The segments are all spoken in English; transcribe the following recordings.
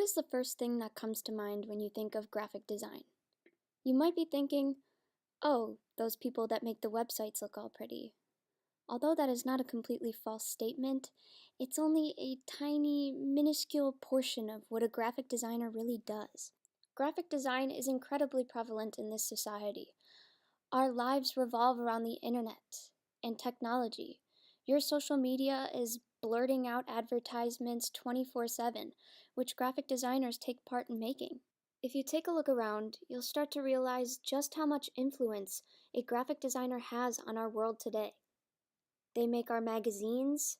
What is the first thing that comes to mind when you think of graphic design? You might be thinking, oh, those people that make the websites look all pretty. Although that is not a completely false statement, it's only a tiny, minuscule portion of what a graphic designer really does. Graphic design is incredibly prevalent in this society. Our lives revolve around the internet and technology. Your social media is blurting out advertisements 24/7, which graphic designers take part in making. If you take a look around, you'll start to realize just how much influence a graphic designer has on our world today. They make our magazines,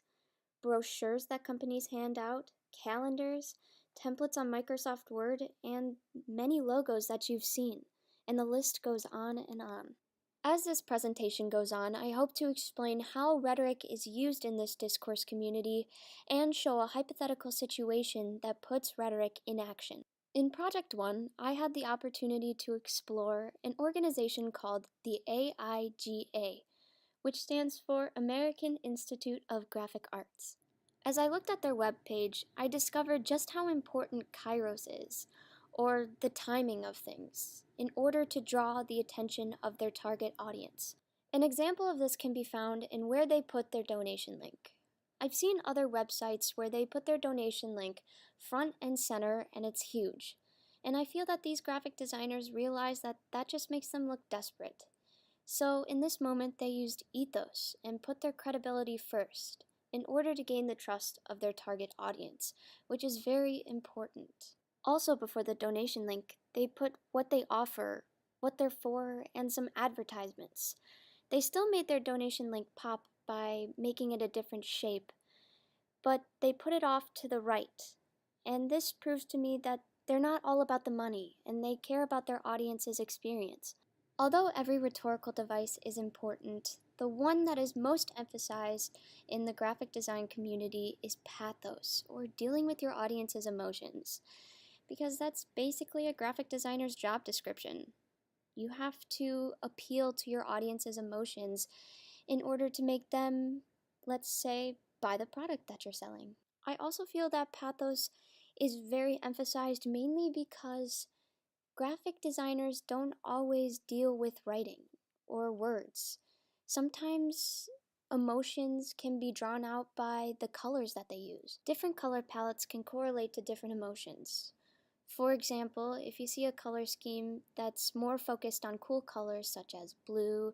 brochures that companies hand out, calendars, templates on Microsoft Word, and many logos that you've seen, and the list goes on and on. As this presentation goes on, I hope to explain how rhetoric is used in this discourse community and show a hypothetical situation that puts rhetoric in action. In Project 1, I had the opportunity to explore an organization called the AIGA, which stands for American Institute of Graphic Arts. As I looked at their webpage, I discovered just how important Kairos is, or the timing of things, in order to draw the attention of their target audience. An example of this can be found in where they put their donation link. I've seen other websites where they put their donation link front and center and it's huge, and I feel that these graphic designers realize that that just makes them look desperate. So in this moment, they used ethos and put their credibility first in order to gain the trust of their target audience, which is very important. Also, before the donation link, they put what they offer, what they're for, and some advertisements. They still made their donation link pop by making it a different shape, but they put it off to the right. And this proves to me that they're not all about the money, and they care about their audience's experience. Although every rhetorical device is important, the one that is most emphasized in the graphic design community is pathos, or dealing with your audience's emotions, because that's basically a graphic designer's job description. You have to appeal to your audience's emotions in order to make them, let's say, buy the product that you're selling. I also feel that pathos is very emphasized mainly because graphic designers don't always deal with writing or words. Sometimes emotions can be drawn out by the colors that they use. Different color palettes can correlate to different emotions. For example, if you see a color scheme that's more focused on cool colors such as blue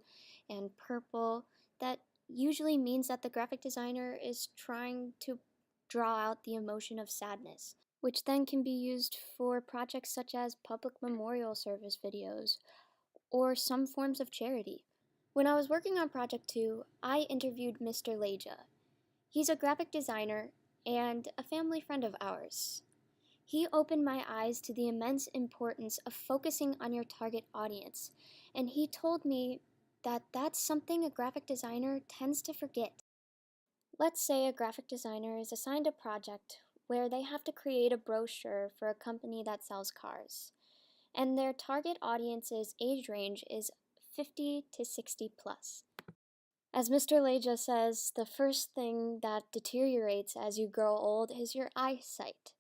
and purple, that usually means that the graphic designer is trying to draw out the emotion of sadness, which then can be used for projects such as public memorial service videos or some forms of charity. When I was working on Project 2, I interviewed Mr. Leja. He's a graphic designer and a family friend of ours. He opened my eyes to the immense importance of focusing on your target audience, and he told me that that's something a graphic designer tends to forget. Let's say a graphic designer is assigned a project where they have to create a brochure for a company that sells cars, and their target audience's age range is 50 to 60 plus. As Mr. Leja says, the first thing that deteriorates as you grow old is your eyesight.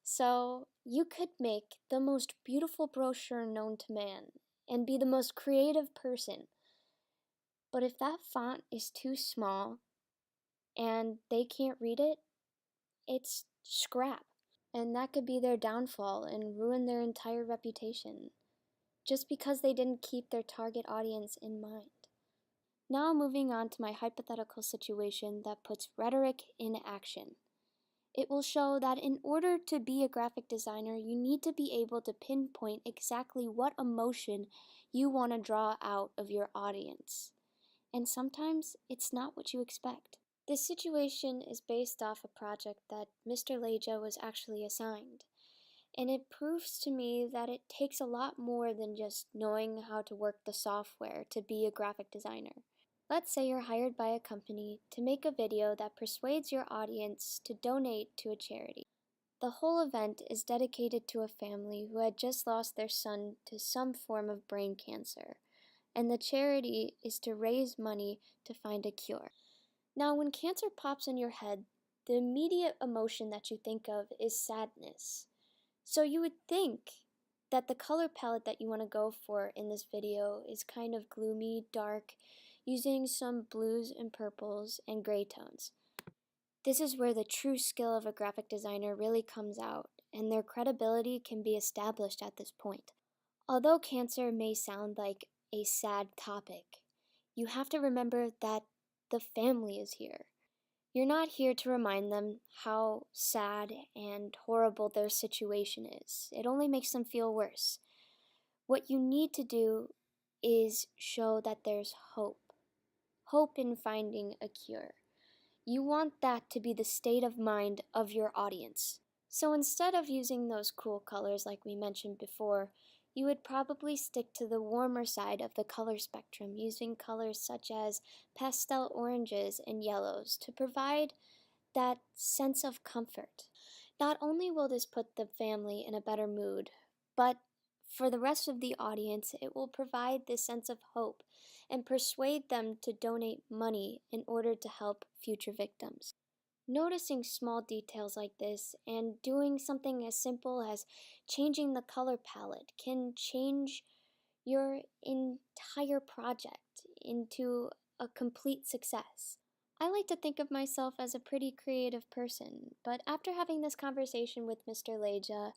So you could make the most beautiful brochure known to man and be the most creative person. But if that font is too small and they can't read it, it's scrap. And that could be their downfall and ruin their entire reputation, just because they didn't keep their target audience in mind. Now moving on to my hypothetical situation that puts rhetoric in action. It will show that in order to be a graphic designer, you need to be able to pinpoint exactly what emotion you want to draw out of your audience. And sometimes it's not what you expect. This situation is based off a project that Mr. Leja was actually assigned. And it proves to me that it takes a lot more than just knowing how to work the software to be a graphic designer. Let's say you're hired by a company to make a video that persuades your audience to donate to a charity. The whole event is dedicated to a family who had just lost their son to some form of brain cancer, and the charity is to raise money to find a cure. Now, when cancer pops in your head, the immediate emotion that you think of is sadness. So you would think that the color palette that you want to go for in this video is kind of gloomy, dark, using some blues and purples and gray tones. This is where the true skill of a graphic designer really comes out, and their credibility can be established at this point. Although cancer may sound like a sad topic, you have to remember that the family is here. You're not here to remind them how sad and horrible their situation is. It only makes them feel worse. What you need to do is show that there's hope. Hope in finding a cure. You want that to be the state of mind of your audience. So instead of using those cool colors like we mentioned before, you would probably stick to the warmer side of the color spectrum, using colors such as pastel oranges and yellows to provide that sense of comfort. Not only will this put the family in a better mood, but for the rest of the audience, it will provide this sense of hope and persuade them to donate money in order to help future victims. Noticing small details like this and doing something as simple as changing the color palette can change your entire project into a complete success. I like to think of myself as a pretty creative person, but after having this conversation with Mr. Leja,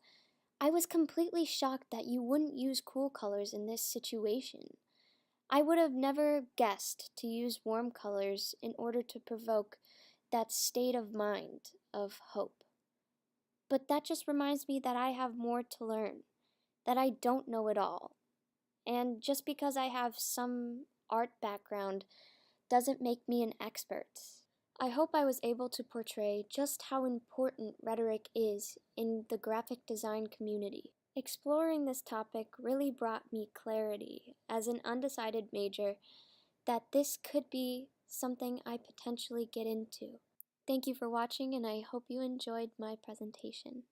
I was completely shocked that you wouldn't use cool colors in this situation. I would have never guessed to use warm colors in order to provoke that state of mind of hope. But that just reminds me that I have more to learn, that I don't know it all. And just because I have some art background doesn't make me an expert. I hope I was able to portray just how important rhetoric is in the graphic design community. Exploring this topic really brought me clarity as an undecided major that this could be something I potentially get into. Thank you for watching, and I hope you enjoyed my presentation.